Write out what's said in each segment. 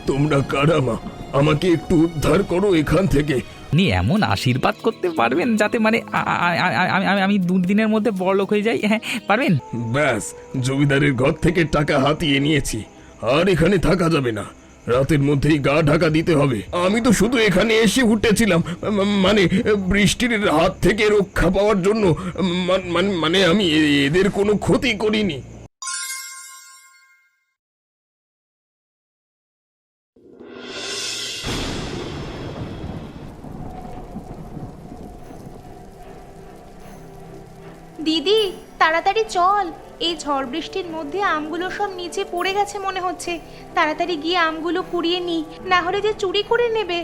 তোমরা কারা মা? আমাকে একটু উদ্ধার করো এখান থেকে। আপনি এমন আশীর্বাদ করতে পারবেন যাতে মানে আমি 2 দিনের মধ্যে বড়লোক হয়ে যাই? হ্যাঁ, পারবেন? ব্যাস, জমিদারের ঘর থেকে টাকা হাতিয়ে নিয়েছি, আর এখানে থাকা যাবে না। রাতের মধ্যেই গা ঢাকা দিতে হবে। আমি তো শুধু এখানে এসে উঠেছিলাম, মানে বৃষ্টির হাত থেকে রক্ষা পাওয়ার জন্য। মানে আমি এদের কোনো ক্ষতি করিনি। দিদি, তাড়াতাড়ি চল। এই ঝড় বৃষ্টির মধ্যে আমগুলো সব নিচে পড়ে গেছে মনে হচ্ছে। তাড়াতাড়ি গিয়ে আমগুলো কুড়িয়ে নি, না হলে যে চুরি করে নেবে।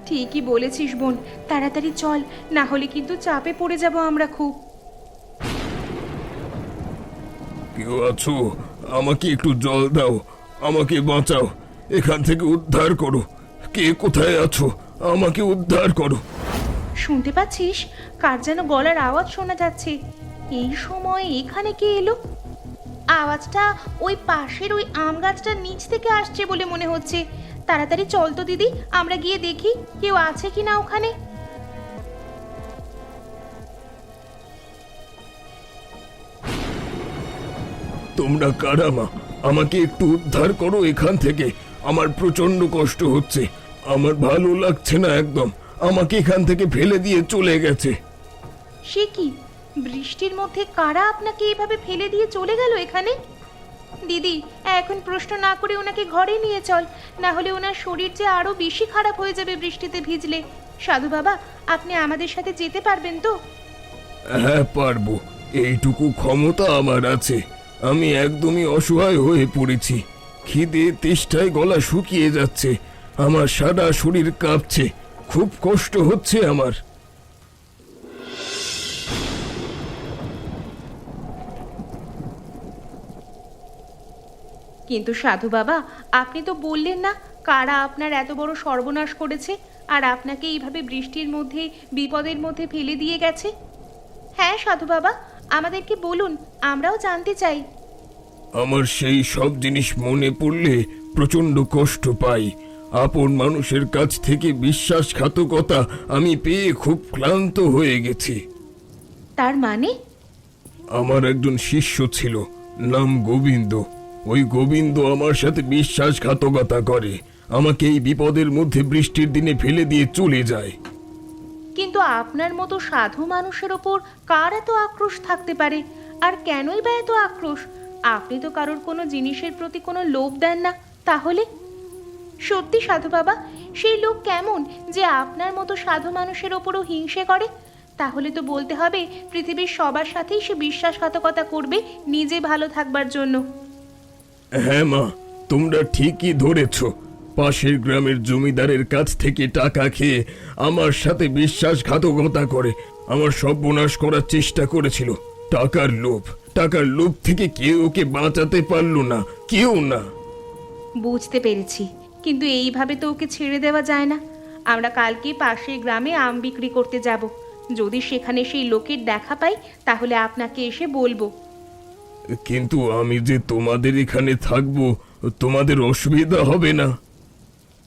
ঠিকই বলেছিস বোন, তাড়াতাড়ি চল, না হলে কিন্তু চাপে পড়ে যাব আমরা খুব। কেউ আছো? আমাকে একটু জল দাও, আমাকে বাঁচাও, এখান থেকে উদ্ধার করো। কে কোথায় আছো? আমাকে উদ্ধার করো। শুনতে পাচ্ছিস? কার যেন গলার আওয়াজ শোনা যাচ্ছে। এই সময় এখানে কে এলো? আওয়াজটা ওই পাশের ওই আম গাছটার নিচ থেকে আসছে বলে মনে হচ্ছে। তাড়াতাড়ি চল তো দিদি, আমরা গিয়ে দেখি কেউ আছে কি না ওখানে। তোমরা কারা মা? আমাকে একটু উদ্ধার করো এখান থেকে। আমার প্রচন্ড কষ্ট হচ্ছে, আমার ভালো লাগছে না একদম। আমাকে এখান থেকে ফেলে দিয়ে চলে গেছে। সে কি, বৃষ্টির মধ্যে কারা আপনাকে এভাবে ফেলে দিয়ে চলে গেল এখানে? দিদি, এখন প্রশ্ন না করে ওনাকে ঘরে নিয়ে চল, না হলে ওনার শরীর যে আরো বেশি খারাপ হয়ে যাবে বৃষ্টিতে ভিজলে। সাধু বাবা, আপনি আমাদের সাথে যেতে পারবেন তো? হ্যাঁ পারবো, এইটুকু ক্ষমতা আমার আছে। আমি একদমই অসহায় হয়ে পড়েছি, খিদে তেষ্টায় গলা শুকিয়ে যাচ্ছে, আমার সারা শরীর কাঁপছে, খুব কষ্ট হচ্ছে আমার। কিন্তু সাধু বাবা, আপনি তো বললেন না কারা আপনার এত বড় সর্বনাশ করেছে আর আপনাকে এইভাবে বৃষ্টির মধ্যে বিপদের মধ্যে ফেলে দিয়ে গেছে? হ্যাঁ সাধু বাবা, আমাদেরকে বলুন, আমরাও জানতে চাই। আমার সেই সব জিনিস মনে পড়লে প্রচন্ড কষ্ট পাই। আপন মানুষের কাছ থেকে বিশ্বাসঘাতকতা আমি পেয়ে খুব ক্লান্ত হয়ে গেছি। তার মানে? আমার একজন শিষ্য ছিল, নাম গোবিন্দ। ওই গোবিন্দ আমার সাথে বিশ্বাসঘাতকতা করে, আমাকে এই বিপদের মধ্যে বৃষ্টির দিনে ফেলে দিয়ে চলে যায়। কিন্তু আপনার মতো সাধু মানুষের ওপর কার এত আক্রোশ থাকতে পারে? আর কেনই বা এত আক্রোশ? আপনি তো কারোর কোনো জিনিসের প্রতি কোনো লোভ দেন না, তাহলে? সত্যি সাধু বাবা, সেই লোক কেমন যে আপনার মতো সাধু মানুষের ওপরও হিংসে করে? তাহলে তো বলতে হবে পৃথিবীর সবার সাথেই সে বিশ্বাসঘাতকতা করবে নিজে ভালো থাকবার জন্য। হ্যাঁ মা, তোমরা ঠিকই ধরেছ। পাশের গ্রামের জমিদারের কাছ থেকে টাকা খেয়ে আমার সাথে বিশ্বাসঘাতকতা করে আমার সর্বনাশ করার চেষ্টা করেছিল। টাকার লোভ থেকে কেউ ওকে বাঁচাতে পারলো না, কেউ না। বুঝতে পেরেছি, কিন্তু এইভাবে তো ওকে ছেড়ে দেওয়া যায় না। আমরা কালকে পাশের গ্রামে আম বিক্রি করতে যাব। যদি সেখানে সেই লোকের দেখা পাই তাহলে আপনাকে এসে বলবো। কিন্তু আমি যে তোমাদের এখানে থাকবো, তোমাদের অসুবিধা হবে না?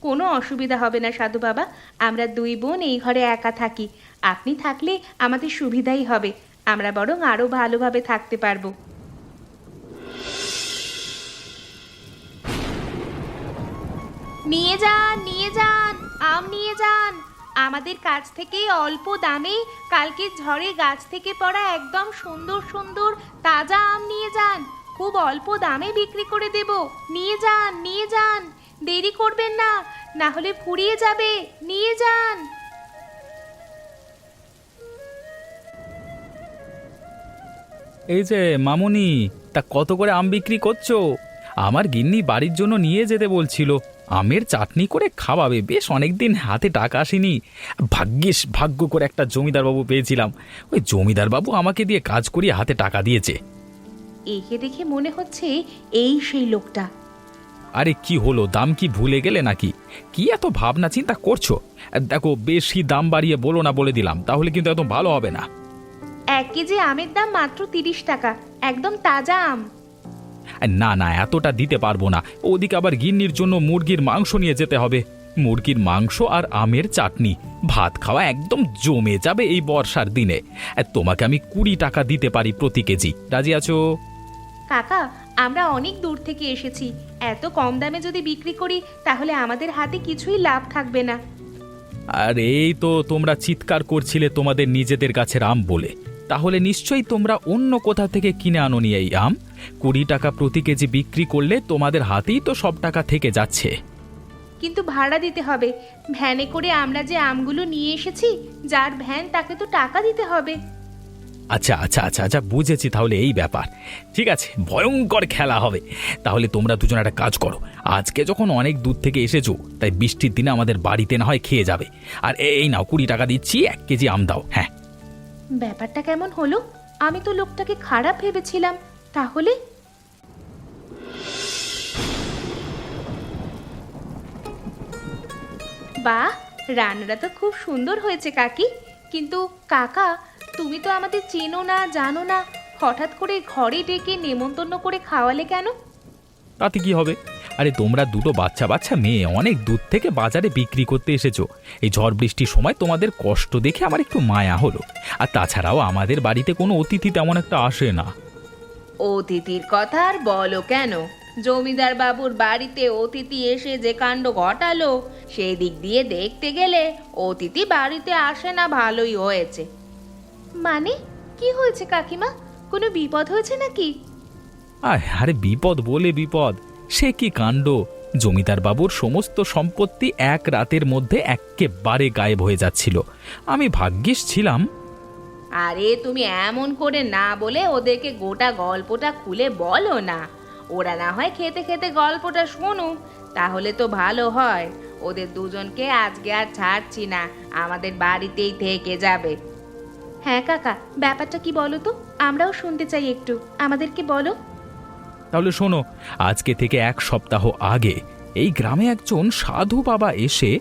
কোনো অসুবিধা হবে না সাধু বাবা, আমরা দুই বোন এই ঘরে একা থাকি। আপনি থাকলে আমাদের সুবিধাই হবে, আমরা বরং আরো ভালোভাবে থাকতে পারবো। নিয়ে যান, নিয়ে যান, আম নিয়ে যান। আমাদের কাছ থেকে অল্প দামে কালকে ঝড়ে গাছ থেকে পড়া একদম সুন্দর সুন্দর তাজা আম নিয়ে যান। খুব অল্প দামে বিক্রি করে দেব। নিয়ে যান, নিয়ে যান, দেরি করবেন না, না হলে ফুরিয়ে যাবে। নিয়ে যান। এই যে মামুনি, তা কত করে আম বিক্রি করছো? আমার গিন্নি বাড়ির জন্য নিয়ে যেতে বলছিল, আমের চাটনি করে খাওয়াবে। বেশ অনেকদিন হাতে টাকা আসেনি। ভাগ্য করে একটা জমিদার বাবু পেয়েছিলাম, ওই জমিদার বাবু আমাকে দিয়ে কাজ করিয়ে হাতে টাকা দিয়েছে। একে দেখে মনে হচ্ছে এই সেই লোকটা। আরে কি হলো, দাম কি ভুলে গেলে নাকি? কি এত ভাবনা চিন্তা করছো? দেখো, বেশি দাম বাড়িয়ে বলো না, বলে দিলাম, তাহলে কিন্তু এত ভালো হবে না। 1 কেজি আমের দাম মাত্র 30 টাকা, একদম তাজা আম। না না, এতটা দিতে পারবো না। ওদিকে আবার গিন্নির জন্য মুরগির মাংস নিয়ে যেতে হবে। মুরগির মাংস আর আমের চাটনি, ভাত খাওয়া একদম জমে যাবে এই বর্ষার দিনে। তোমাকে আমি 20 টাকা দিতে পারি প্রতি কেজি, রাজি আছো? কাকা, আমরা অনেক দূর থেকে এসেছি, এত কম দামে যদি বিক্রি করি তাহলে আমাদের হাতে কিছুই লাভ থাকবে না। আর এই তো তোমরা চিৎকার করছিলে তোমাদের নিজেদের গাছের আম বলে, তাহলে নিশ্চয়ই তোমরা অন্য কোথা থেকে কিনে আনোনি এই আম। 20 টাকা প্রতি কেজি বিক্রি করলে তোমাদের হাতেই তো সব টাকা থেকে যাচ্ছে। কিন্তু ভাড়া দিতে হবে, ভ্যানে করে আমরা যে আমগুলো নিয়ে এসেছি, যার ভ্যান তাকে তো টাকা দিতে হবে। আচ্ছা আচ্ছা আচ্ছা আচ্ছা, বুঝেছি, তাহলে এই ব্যাপার। ঠিক আছে, ভয়ঙ্কর খেলা হবে। তাহলে তোমরা দুজন একটা কাজ করো, আজকে যখন অনেক দূর থেকে এসেছো, তাই বৃষ্টির দিনে আমাদের বাড়িতে না হয় খেয়ে যাবে। আর এই নাও 20 টাকা দিচ্ছি, 1 কেজি আম দাও। হ্যাঁ, ব্যাপারটা কেমন হলো? আমি তো লোকটাকে খারাপ ভেবেছিলাম। তাহলে বাহ, রান্নাটা তো খুব সুন্দর হয়েছে কাকি। কিন্তু কাকা, তুমি তো আমাদের চেনো না, জানো না, হঠাৎ করে ঘরে ডেকে নেমন্তন্ন করে খাওয়ালে কেন? তাতে কি হবে? আরে তোমরা দুটো বাচ্চা বাচ্চা মেয়ে অনেক দূর থেকে বাজারে বিক্রি করতে এসেছো। এই ঝড় বৃষ্টির সময় তোমাদের কষ্ট দেখে আমার একটু মায়া হলো। আর তাছাড়াও আমাদের বাড়িতে কোনো অতিথি তেমন একটা আসে না। অতিথির কথা আর বলো কেন, জমিদার বাবুর বাড়িতে অতিথি এসে যে কাণ্ড ঘটালো, সেই দিক দিয়ে দেখতে গেলে অতিথি বাড়িতে আসে না ভালোই হয়েছে। মানে কি হয়েছে কাকিমা? কোনো বিপদ হয়েছে নাকি? আরে বিপদ বলে বিপদ, সে কি কাণ্ড! জমিদার বাবুর সমস্ত সম্পত্তি এক রাতের মধ্যে একেবারে গায়েব হয়ে যাচ্ছিল। আমি ভাগ্যিস ছিলাম। আরে তুমি এমন করে না বলে ওদেরকে গোটা গল্পটা খুলে বলো না। ওরা না হয় খেতে খেতে গল্পটা শুনুক, তাহলে তো ভালো হয়। ওদের দুজনকে আজকে আর ছাড়ছি না, আমাদের বাড়িতেই থেকে যাবে। হ্যাঁ কাকা, ব্যাপারটা কি বলো তো, আমরাও শুনতে চাই একটু, আমাদেরকে বলো। তাহলে শোনো, আজকে থেকে 1 সপ্তাহ আগে এই গ্রামে একজন সাধু বাবা এসে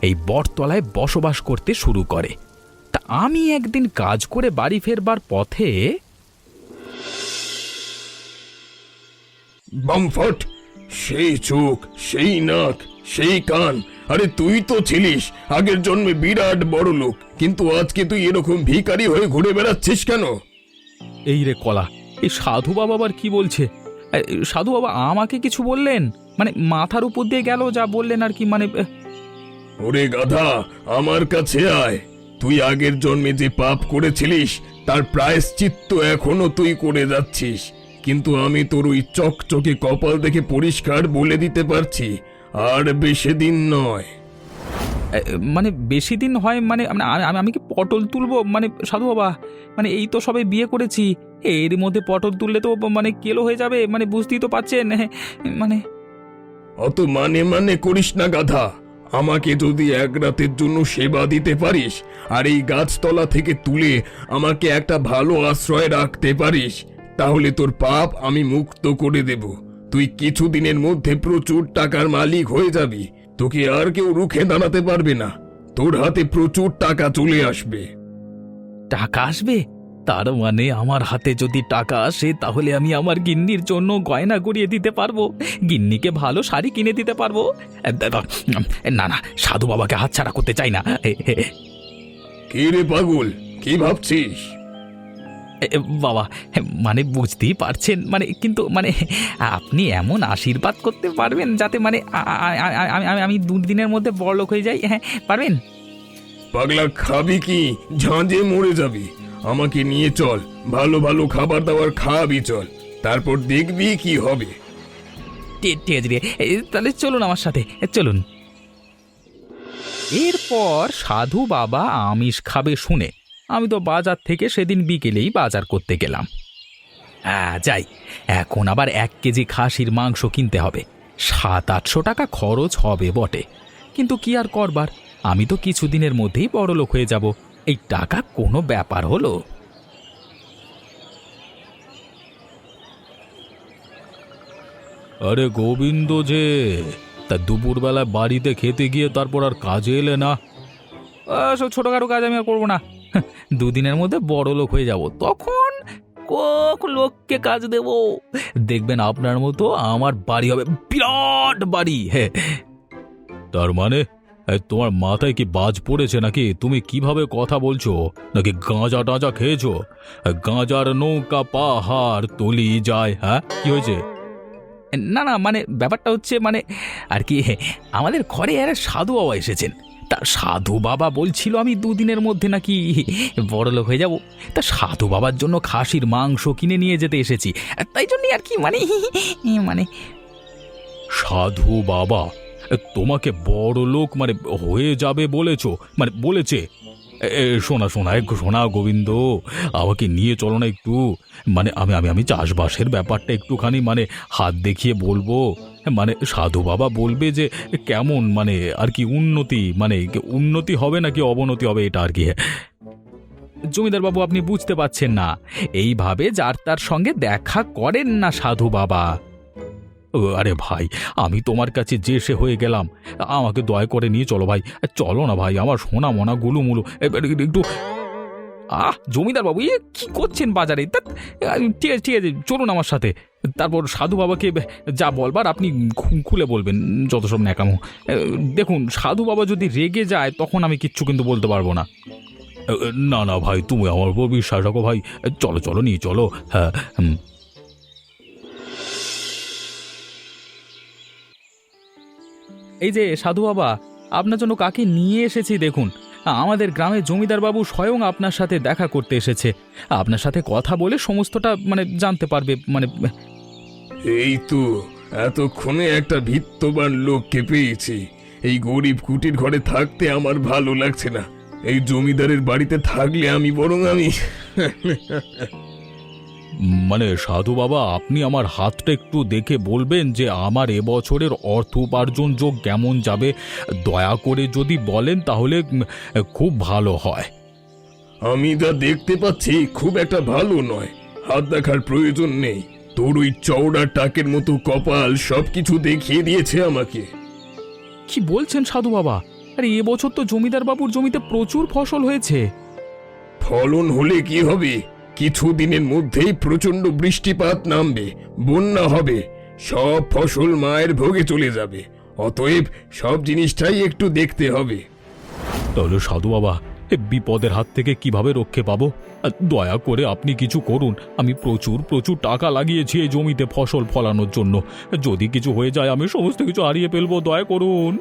এই বটতলায় বসবাস করতে শুরু করে। তা আমি একদিন কাজ করে বাড়ি ফেরবার পথে বামফট, সেই চোখ, সেই নাক, সেই কান। আরে তুই তো ছিলিস আগের জন্মে বিরাট বড় লোক, কিন্তু আজকে তুই এরকম ভিখারি হয়ে ঘুরে বেড়াচ্ছিস কেন? এই রে কলা, এই সাধু বাবা আবার কি বলছে? সাধু বাবা আমাকে কিছু বললেন? মানে মাথার উপর দিয়ে গেল যা বললেন আর কি, মানে ওরে গাধা, আমার কাছে আয়। তুই আগের জন্মে যে পাপ করেছিলিস তার প্রায়শ্চিত্ত এখনো তুই করে যাচ্ছিস, কিন্তু আমি তোর ওই চকচকে কপাল দেখে পরিষ্কার বলে দিতে পারছি, আর বেশি দিন নয়। মানে বেশি দিন হয় মানে আমি কি পটল তুলবো? মানে সাধু বাবা, মানে এই তো সবে বিয়ে করেছি, এর মধ্যে পটল তুললে তো মানে কেলো হয়ে যাবে, মানে বুঝতেই তো পারছেন। মানে অত মানে মানে করিস না গাধা। আমাকে যদি 1 রাতের জন্য সেবা দিতে পারিস আর এই গাছতলা থেকে তুলে আমাকে একটা ভালো আশ্রয়ে রাখতে পারিস, তাহলে তোর পাপ আমি মুক্ত করে দেব। তুই কিছুদিনের মধ্যে প্রচুর টাকার মালিক হয়ে যাবি, তোকে আর কেউ রুখে দাঁড়াতে পারবে না। তোর হাতে প্রচুর টাকা চলে আসবে। টাকা আসবে? তার মানে আমার হাতে যদি টাকা আসে তাহলে আমি আমার গিন্নির জন্য গয়না গড়িয়ে দিতে পারবো, গিন্নিকে ভালো শাড়ি কিনে দিতে পারবো। না না, সাধু বাবাকে হাতছাড়া করতে চাই না। কি রে পাগল, কি ভাবছিস? বাবা, মানে বুঝতেই পারছেন, মানে কিন্তু মানে আপনি এমন আশীর্বাদ করতে পারবেন যাতে মানে আমি 2 দিনের মধ্যে বড়লোক হয়ে যাই। হ্যাঁ, পারবেন? পাগলা, খাবি কি? ঝাঁঝে মরে যাবি। আমাকে নিয়ে চল, ভালো ভালো খাবার দাবার খাবি চল, তারপর দেখবি কি হবে। ঠিক আছে রে, তাহলে চলুন আমার সাথে, চলুন। এরপর সাধু বাবা আমিষ খাবে শুনে আমি তো বাজার থেকে সেদিন বিকেলেই বাজার করতে গেলাম। যাই, এখন আবার 1 কেজি খাসির মাংস কিনতে হবে। 700-800 টাকা খরচ হবে বটে, কিন্তু কি আর করবার, আমি তো কিছুদিনের মধ্যেই বড়লোক হয়ে যাব। এই টাকা কোনো ব্যাপার হলো? আরে গোবিন্দ যে, তা দুপুরবেলা বাড়িতে খেতে গিয়ে তারপর আর কাজে এলে না? সব ছোটখাটো কাজ আমি আর করবো না, 2 দিনের মধ্যে বড়লোক হয়ে যাব, তখন লোককে কাজ দেব। দেখবেন আপনার মতো আমার বাড়ি হবে বিরাট বাড়ি। হ্যাঁ, তার মানে তোমার মাথায় কি বাজ পড়েছে নাকি? তুমি কিভাবে কথা বলছো? নাকি গাঁজা টাঁজা খেয়েছো? গাঁজার নৌকা পাহাড় তলি যায়। হ্যাঁ, কি হয়েছে? না না, মানে ব্যাপারটা হচ্ছে মানে আর কি, আমাদের ঘরে আর সাধু বাবা এসেছেন। তা সাধু বাবা বলছিল আমি দুদিনের মধ্যে নাকি বড়লোক হয়ে যাব। তা সাধু বাবার জন্য খাসির মাংস কিনে নিয়ে যেতে এসেছি, তাই জন্যই আর কি মানে মানে সাধু বাবা তোমাকে বড় লোক মানে হয়ে যাবে বলেছো, মানে বলেছে? শোনা শোনা শোনা গোবিন্দ, আমাকে নিয়ে চলো না একটু। মানে আমি আমি আমি চাষবাসের ব্যাপারটা একটুখানি মানে হাত দেখিয়ে বলবো। মানে সাধু বাবা বলবে যে কেমন মানে আর কি উন্নতি, মানে উন্নতি হবে নাকি অবনতি হবে, এটা আর কি। জমিদার বাবু, আপনি বুঝতে পারছেন না, এইভাবে যার তার সঙ্গে দেখা করেন না সাধু বাবা। আরে ভাই, আমি তোমার কাছে যে সে হয়ে গেলাম, আমাকে দয়া করে নিয়ে চলো ভাই। চলো না ভাই, আমার সোনা মোনা গুলুমুলু একটু। জমিদার বাবু, কি করছেন বাজারে? ঠিক আছে ঠিক আছে, চলুন আমার সাথে। তারপর সাধু বাবাকে যা বলবার আপনি খুলে বলবেন, যত সব ন্যাকামো। দেখুন, সাধু বাবা যদি রেগে যায় তখন আমি কিচ্ছু কিন্তু বলতে পারবো না। না না ভাই, তুমি আমার উপর বিশ্বাস রাখো ভাই। চলো চলো, নিয়ে চলো। হ্যাঁ। এই যে সাধু বাবা, আপনার জন্য কাকে নিয়ে এসেছি দেখুন। আমাদের গ্রামে জমিদার বাবু স্বয়ং আপনার সাথে দেখা করতে এসেছে। আপনার সাথে কথা বলে সমস্তটা মানে জানতে পারবে। মানে এই তো এতক্ষণে একটা ভিত্তবান লোককে পেয়েছি। এই গরিব কুটির ঘরে থাকতে আমার ভালো লাগছে না। এই জমিদারের বাড়িতে থাকলে আমি মানে সাধু বাবা, আপনি আমার হাতটা একটু দেখে বলবেন যে আমার এবছরের অর্থ উপার্জন যোগ কেমন যাবে? দয়া করে যদি বলেন তাহলে খুব ভালো হয়। আমি যা দেখতে পাচ্ছি খুব একটা ভালো নয়। হাত দেখার প্রয়োজন নেই। তোর ওই চওড়া টাকের মতো কপাল সবকিছু দেখিয়ে দিয়েছে আমাকে। কি বলছেন সাধু বাবা? আরে এবছর তো জমিদার বাবুর জমিতে প্রচুর ফসল হয়েছে। ফলন হলে কি হবে? কিছুদিনের মধ্যেই প্রচন্ড বৃষ্টিপাত নামবে, বন্যা হবে, সব ফসল মায়ের ভোগে চলে যাবে। অতএব সব জিনিসটাই একটু দেখতে হবে। তাহলে সাধু বাবা, বিপদের হাত থেকে কিভাবে রক্ষে পাবো? দয়া করে আপনি কিছু করুন। আমি প্রচুর প্রচুর টাকা লাগিয়েছি এই জমিতে ফসল ফলানোর জন্য। যদি কিছু হয়ে যায় আমি সমস্ত কিছু হারিয়ে ফেলবো। দয়া করুন।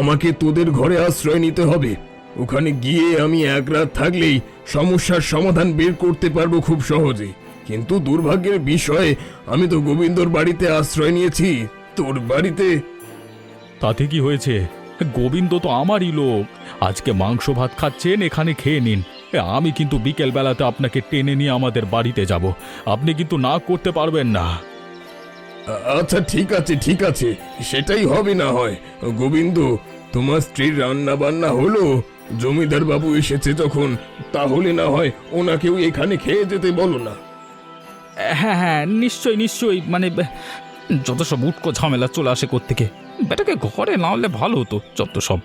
আমাকে তোদের ঘরে আশ্রয় নিতে হবে। ওখানে গিয়ে আমি এক রাত থাকলেই সমস্যার সমাধান বের করতে পারবো খুব সহজে। কিন্তু দুর্ভাগ্যের বিষয়, আমি তো গোবিন্দর বাড়িতে আশ্রয় নিয়েছি। তোর বাড়িতে তাতে কি হয়েছে? গোবিন্দ তো আমারই লোক। আজকে মাংস ভাত খাচ্ছেন, এখানে খেয়ে নিন। আমি কিন্তু বিকেল বেলাতে আপনাকে টেনে নিয়ে আমাদের বাড়িতে যাব। আপনি কিন্তু না করতে পারবেন না। আচ্ছা ঠিক আছে ঠিক আছে, সেটাই হবে না হয়। গোবিন্দ, তোমার স্ত্রীর রান্না বান্না হলো? জমিদার বাবু এসেছে যখন, তাহলে না হয় ওনাকেও এখানে খেয়ে যেতে বলো না। হ্যাঁ হ্যাঁ, নিশ্চয়ই নিশ্চয়ই। মানে যত সব উটকো ঝামেলা চলে আসে কোত্থেকে। বেটাকে ঘরে না হলে ভালো হতো। যত সব।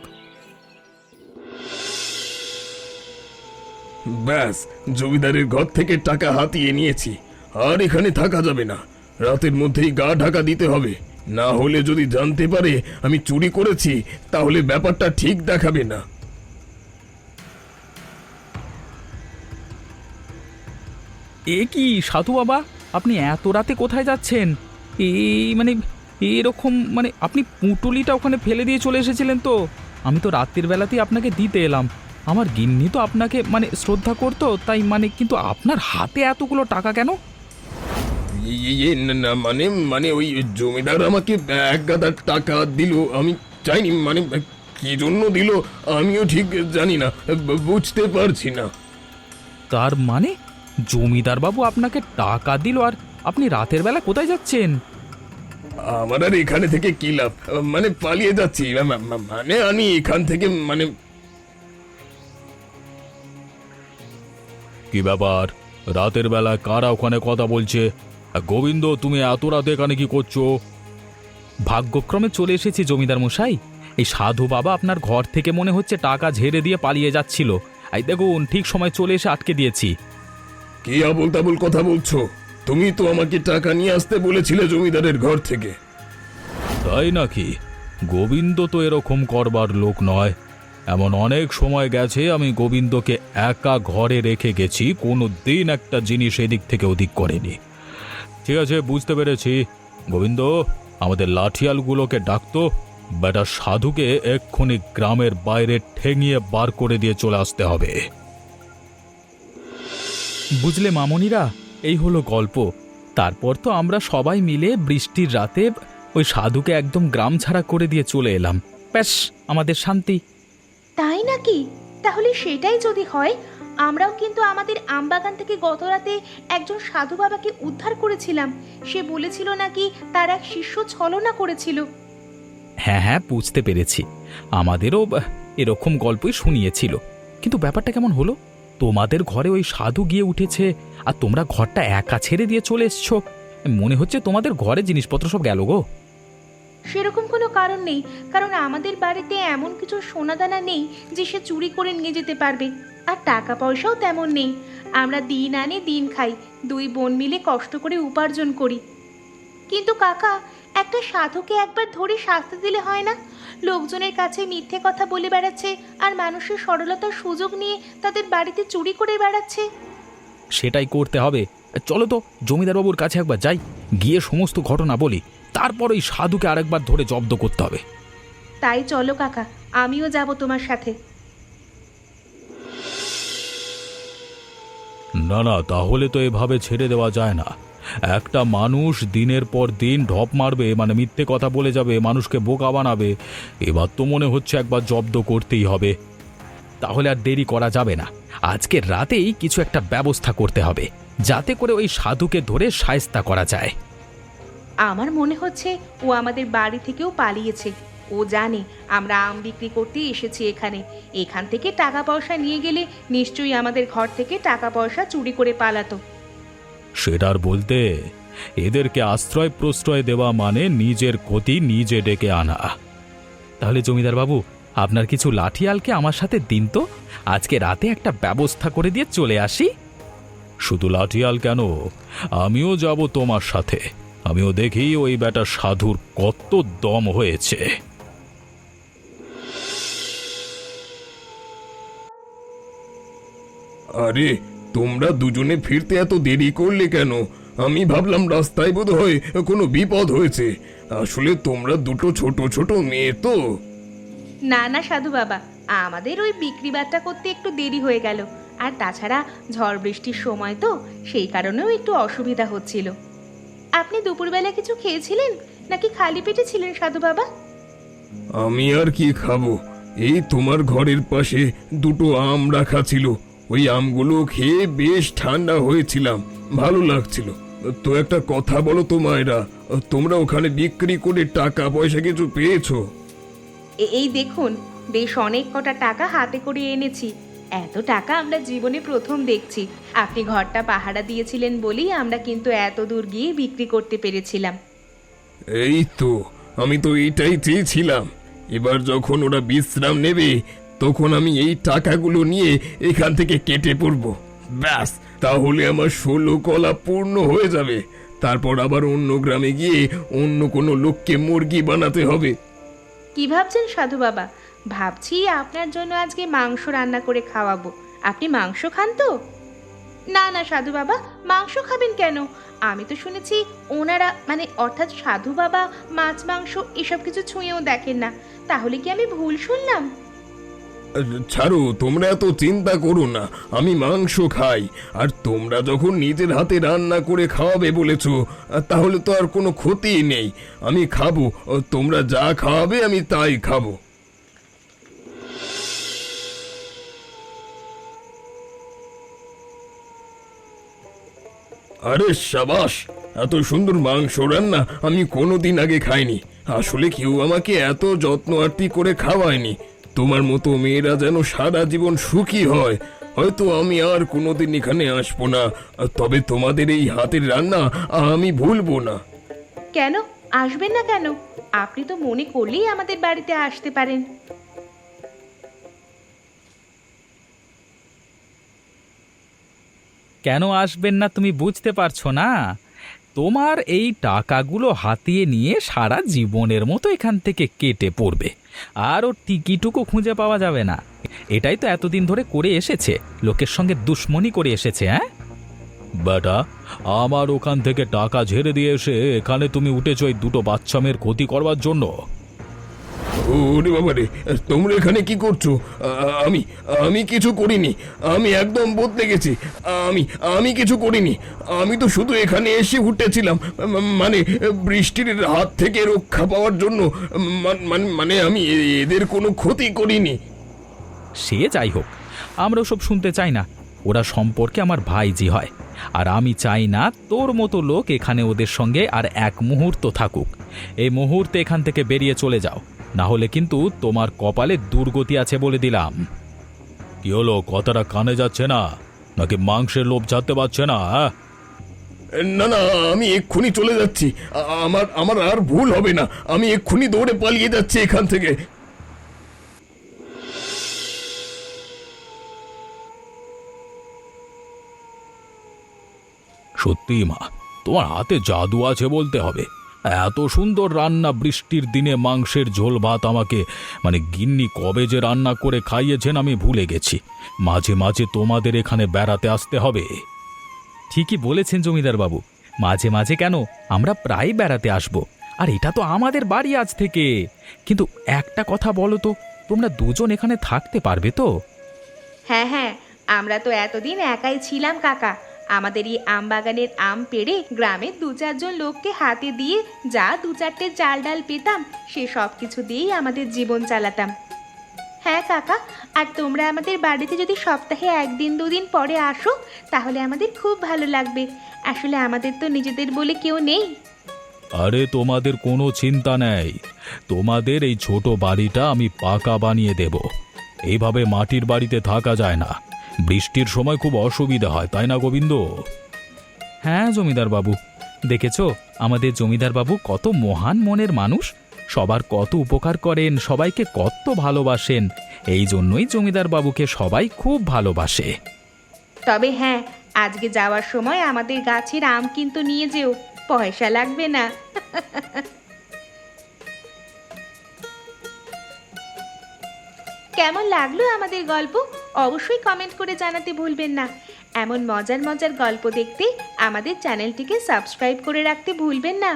ব্যাস, জমিদারের ঘর থেকে টাকা হাতিয়ে নিয়েছি। আর এখানে থাকা যাবে না। রাতের মধ্যেই গা ঢাকা দিতে হবে। না হলে যদি জানতে পারে আমি চুরি করেছি, তাহলে ব্যাপারটা ঠিক দেখাবে না। এ কি সাধু বাবা, আপনি এত রাতে কোথায় যাচ্ছেন? এই মানে এরকম মানে আপনি পুঁটুলিটা ওখানে ফেলে দিয়ে চলে এসেছিলেন তো? আমি তো রাত্রির বেলাতেই আপনাকে দিতে এলাম। আমার গিন্নি তো আপনাকে মানে শ্রদ্ধা করতো, তাই মানে, কিন্তু আপনার হাতে এতগুলো টাকা কেন? না মানে মানে ওই জমিদার আমাকে এক গাদা টাকা দিল। আমি চাইনি, মানে কি জন্য দিল আমিও ঠিক জানি না, বুঝতে পারছি না। তার মানে জমিদার বাবু আপনাকে টাকা দিল, আর আপনি রাতের বেলা কোথায় যাচ্ছেন? আমার আর এখানে থেকে কি লাভ? মানে পালিয়ে যাচ্ছি। মানে আমি এখান থেকে মানে। কি ব্যাপার? রাতের বেলা কারা ওখানে কথা বলছে? গোবিন্দ, তুমি এত রাতে এখানে কি করছো? ভাগ্যক্রমে চলে এসেছি জমিদার মশাই। এই সাধু বাবা আপনার ঘর থেকে মনে হচ্ছে টাকা ঝেড়ে দিয়ে পালিয়ে যাচ্ছিল। এই দেখুন, ঠিক সময় চলে এসে আটকে দিয়েছি। কি আবোল তাবোল কথা বলছো? তুমি তো আমাকে টাকা নিয়ে আসতে বলেছিলে জমিদারের ঘর থেকে। তাই নাকি? গোবিন্দ তো এরকম করবার লোক নয়। এমন অনেক সময় গেছে আমি গোবিন্দকে একা ঘরে রেখে গেছি, কোনো দিন একটা জিনিস এদিক থেকে ওদিক করেনি। ঠিক আছে, বুঝতে পেরেছি। গোবিন্দ, আমাদের লাঠিয়ালগুলোকে ডাকতো। বেটা সাধুকে এক্ষুনি গ্রামের বাইরে ঠেঙিয়ে বার করে দিয়ে চলে আসতে হবে। বুঝলে মামনিরা, এই হলো গল্প। তারপর তো আমরা সবাই মিলে বৃষ্টির রাতে ওই সাধুকে একদম গ্রাম ছাড়া করে দিয়ে চলে এলাম। ব্যাস, আমাদের শান্তি। তাই নাকি? তাহলে সেটাই যদি হয়, আমরাও কিন্তু আমাদের আমবাগান থেকে গত রাতে একজন সাধু বাবাকে উদ্ধার করেছিলাম। সে বলেছিল নাকি তার এক শিষ্য ছলনা করেছিল। হ্যাঁ হ্যাঁ, বুঝতে পেরেছি। আমাদেরও এরকম গল্পই শুনিয়েছিল। কিন্তু ব্যাপারটা কেমন হলো? তোমাদের ঘরে ওই সাধু গিয়ে উঠেছে আর তোমরা ঘরটা একা ছেড়ে দিয়ে চলে এসছো। মনে হচ্ছে তোমাদের ঘরে জিনিসপত্র সব গেল গো। সেরকম কোনো কারণ নেই, কারণ আমাদের বাড়িতে এমন কিছু সোনাদানা নেই যে সে চুরি করে নিয়ে যেতে পারবে। আর টাকা পয়সাও তেমন নেই। আমরা দিন আনি দিন খাই, দুই বোন মিলে কষ্ট করে উপার্জন করি। কিন্তু কাকা, একটা সাধুকে একবার ধরে শাস্তি দিলে হয় না? লোকজনের কাছে মিথ্যে কথা বলে বেড়াচ্ছে আর মানুষের সরলতার সুযোগ নিয়ে তাদের বাড়িতে চুরি করে বেড়াচ্ছে। সেটাই করতে হবে। চলো তো জমিদারবাবুর কাছে একবার যাই, গিয়ে সমস্ত ঘটনা বলি। তারপর ওই সাধুকে আরেকবার ধরে জব্দ করতে হবে। তাই চলো কাকা, আমিও যাব তোমার সাথে। না না, তাহলে তো এভাবে ছেড়ে দেওয়া যায় না। একটা মানুষ দিনের পর দিন ঢপ মারবে, মানে মিথ্যে কথা বলে যাবে, মানুষকে বোকা বানাবে। এবার তো মনে হচ্ছে একবার জব্দ করতেই হবে। তাহলে আর দেরি করা যাবে না। আজকে রাতেই কিছু একটা ব্যবস্থা করতে হবে, যাতে করে ওই সাধুকে ধরে শায়েস্তা করা যায়। আমার মনে হচ্ছে ও আমাদের বাড়ি থেকেও পালিয়েছে। ও জানে আমরা আম বিক্রি করতে এসেছি এখানে। এখান থেকে টাকা পয়সা নিয়ে গেলে নিশ্চয়ই আমাদের ঘর থেকে টাকা পয়সা চুরি করে পালাতো। সেটার বলতে, এদেরকে আশ্রয় প্রশ্রয় দেওয়া মানে নিজের ক্ষতি নিজে ডেকে আনা। তাহলে জমিদার বাবু, আপনার কিছু লাঠিয়ালকে আমার সাথে দিন তো, আজকে রাতে একটা ব্যবস্থা করে দিয়ে চলে আসি। শুধু লাঠিয়াল কেন, আমিও যাব তোমার সাথে। আমিও দেখি ওই বেটা সাধুর কত দম হয়েছে। আরে, তোমরা দুজনে ফিরতে এত দেরি করলে কেন? আমি ভাবলাম রাস্তায় বোধ হয় কোনো বিপদ হয়েছে। আসলে তোমরা দুটো ছোট ছোট মেয়ে তো। না না সাধু বাবা, আমাদের ওই বিক্রি বাট্টা করতে একটু দেরি হয়ে গেল। আর তাছাড়া ঝড় বৃষ্টির সময় তো, সেই কারণেও একটু অসুবিধা হচ্ছিল। আপনি দুপুরবেলা কিছু খেয়েছিলেন নাকি খালি পেটে ছিলেন সাধু বাবা? আমি আর কি খাবো? এই তোমার ঘরের পাশে দুটো আম রাখা ছিল, ওই আমগুলো খেয়ে বেশ ঠান্ডা হয়েছিলাম, ভালো লাগছিল। তো একটা কথা বলো তো মায়েরা, তোমরা ওখানে বিক্রি করে টাকা পয়সা কিছু পেয়েছো? এই দেখুন, বেশ অনেক কটা টাকা হাতে করে এনেছি। এত টাকা আমরা জীবনে প্রথম দেখছি। আপনি ঘরটা পাহারা দিয়েছিলেন বলেই আমরা কিন্তু এত দূর গিয়ে বিক্রি করতে পেরেছিলাম। এই তো, আমি তো এইটাই চেয়েছিলাম। এবার যখন ওরা বিশ্রাম নেবে, তখন আমি এই টাকাগুলো নিয়ে এখান থেকে কেটে পড়ব। ব্যাস, তাহলে আমার 16 কলা পূর্ণ হয়ে যাবে। তারপর আবার অন্য গ্রামে গিয়ে অন্য কোনো লোককে মুরগি বানাতে হবে। কি ভাবছেন সাধু বাবা? ভাবছি আপনার জন্য আজকে মাংস রান্না করে খাওয়াবো। আপনি মাংস খান তো? না না সাধু বাবা, মাংস খাবেন কেন? আমি তো শুনেছি ওনারা, মানে অর্থাৎ সাধু বাবা, মাছ মাংস এসব কিছু ছুঁয়েও দেখেন না। তাহলে কি আমি ভুল শুনলাম? ছাড়ো, তোমরা এত চিন্তা করো না। আমি মাংস খাই, আর তোমরা যখন নিজের হাতে রান্না করে খাওয়াবে বলেছো, তাহলে তো আর কোনো ক্ষতি নেই। আমি খাবো, তোমরা যা খাওয়াবে আমি তাই খাবো। আরে সাবাস, এত সুন্দর মাংস রান্না আমি কোনোদিন আগে খাইনি। আসলে কেউ আমাকে এত যত্ন আরতি করে খাওয়ায়নি। তোমার মতো মেয়েরা যেন সারা জীবন সুখী হয়। হয়তো আমি আর কোনোদিন এখানে আসবো না, তবে তোমাদের এই হাতের রান্না আমি ভুলবো না। কেন আসবেন না কেন? আপনি তো মনে করলেই আমাদের বাড়িতে আসতে পারেন। কেন আসবেন না তুমি বুঝতে পারছো না? তোমার এই টাকাগুলো হাতিয়ে নিয়ে সারা জীবনের মতো এখান থেকে কেটে পড়বে, আর ওর টিকিটুকু খুঁজে পাওয়া যাবে না। এটাই তো এতদিন ধরে করে এসেছে, লোকের সঙ্গে দুশ্মনী করে এসেছে। হ্যাঁ বেটা, আমার ওখান থেকে টাকা ঝেড়ে দিয়ে এসে এখানে তুমি উঠেছো এই দুটো বাচ্চা মেয়ের ক্ষতি করবার জন্য। ওরে বাবা রে, তোমরা এখানে কি করছো? আমি আমি কিছু করিনি। আমি একদম বদলে গেছি। আমি আমি কিছু করিনি। আমি তো শুধু এখানে এসে উঠেছিলাম, মানে বৃষ্টির হাত থেকে রক্ষা পাওয়ার জন্য। মানে আমি এদের কোনো ক্ষতি করিনি। সে যাই হোক, আমরা সব শুনতে চাই না। ওরা সম্পর্কে আমার ভাইজি হয়, আর আমি চাই না তোর মতো লোক এখানে ওদের সঙ্গে আর এক মুহূর্ত থাকুক। এই মুহূর্তে এখান থেকে বেরিয়ে চলে যাও, না হলে কিন্তু তোমার কপালে দুর্গতি আছে বলে দিলাম। কি হলো, কথাটা কানে যাচ্ছে না নাকি মাংসের লোভ ছাড়তে পারছে না? না না, আমি এক্ষুনি চলে যাচ্ছি। আমার আমার আর ভুল হবে না। আমি এক্ষুনি দৌড়ে পালিয়ে যাচ্ছি এখান থেকে। সত্যি মা, তোমার হাতে জাদু আছে বলতে হবে। এত সুন্দর রান্না বৃষ্টির দিনে মাংসের ঝোল ভাত আমাকে গিন্নি কবে যে রান্না করে খাইয়েছেন আমি ভুলে গেছি। মাঝে মাঝে তোমাদের এখানে বেড়াতে আসতে হবে। ঠিকই বলেছেন জমিদার বাবু, মাঝে মাঝে কেন, আমরা প্রায় বেড়াতে আসব। আর এটা তো আমাদের বাড়ি আজ থেকে। কিন্তু একটা কথা বলো তো, তোমরা দুজন এখানে থাকতে পারবে তো? হ্যাঁ হ্যাঁ, আমরা তো এতদিন একাই ছিলাম কাকা। আমাদের এই আম বাগানের আম পেড়ে গ্রামের 2-4 জন লোককে হাতে দিয়ে যা 2-4টে চাল ডাল পেতাম, সে সব কিছু দিয়েই আমাদের জীবন চালাতাম। হ্যাঁ কাকা, আর তোমরা আমাদের বাড়িতে যদি সপ্তাহে 1-2 দিন পরে আসো, তাহলে আমাদের খুব ভালো লাগবে। আসলে আমাদের তো নিজেদের বলে কেউ নেই। আরে তোমাদের কোনো চিন্তা নেই, তোমাদের এই ছোট বাড়িটা আমি পাকা বানিয়ে দেব। এইভাবে মাটির বাড়িতে থাকা যায় না, বৃষ্টির সময় খুব অসুবিধা হয়, তাই না গোবিন্দ? হ্যাঁ জমিদার বাবু, দেখেছো আমাদের জমিদার বাবু কত মহান মনের মানুষ, সবার কত উপকার করেন, সবাইকে কত ভালোবাসেন। এই জন্যই জমিদার বাবুকে সবাই খুব ভালোবাসে। তবে হ্যাঁ, আজকে যাওয়ার সময় আমাদের গাছের আম কিন্তু নিয়ে যেও, পয়সা লাগবে না। কেমন লাগলো আমাদের গল্প? অবশ্যই কমেন্ট করে জানাতে ভুলবেন না। এমন মজার মজার গল্প দেখতে আমাদের চ্যানেলটিকে সাবস্ক্রাইব করে রাখতে ভুলবেন না।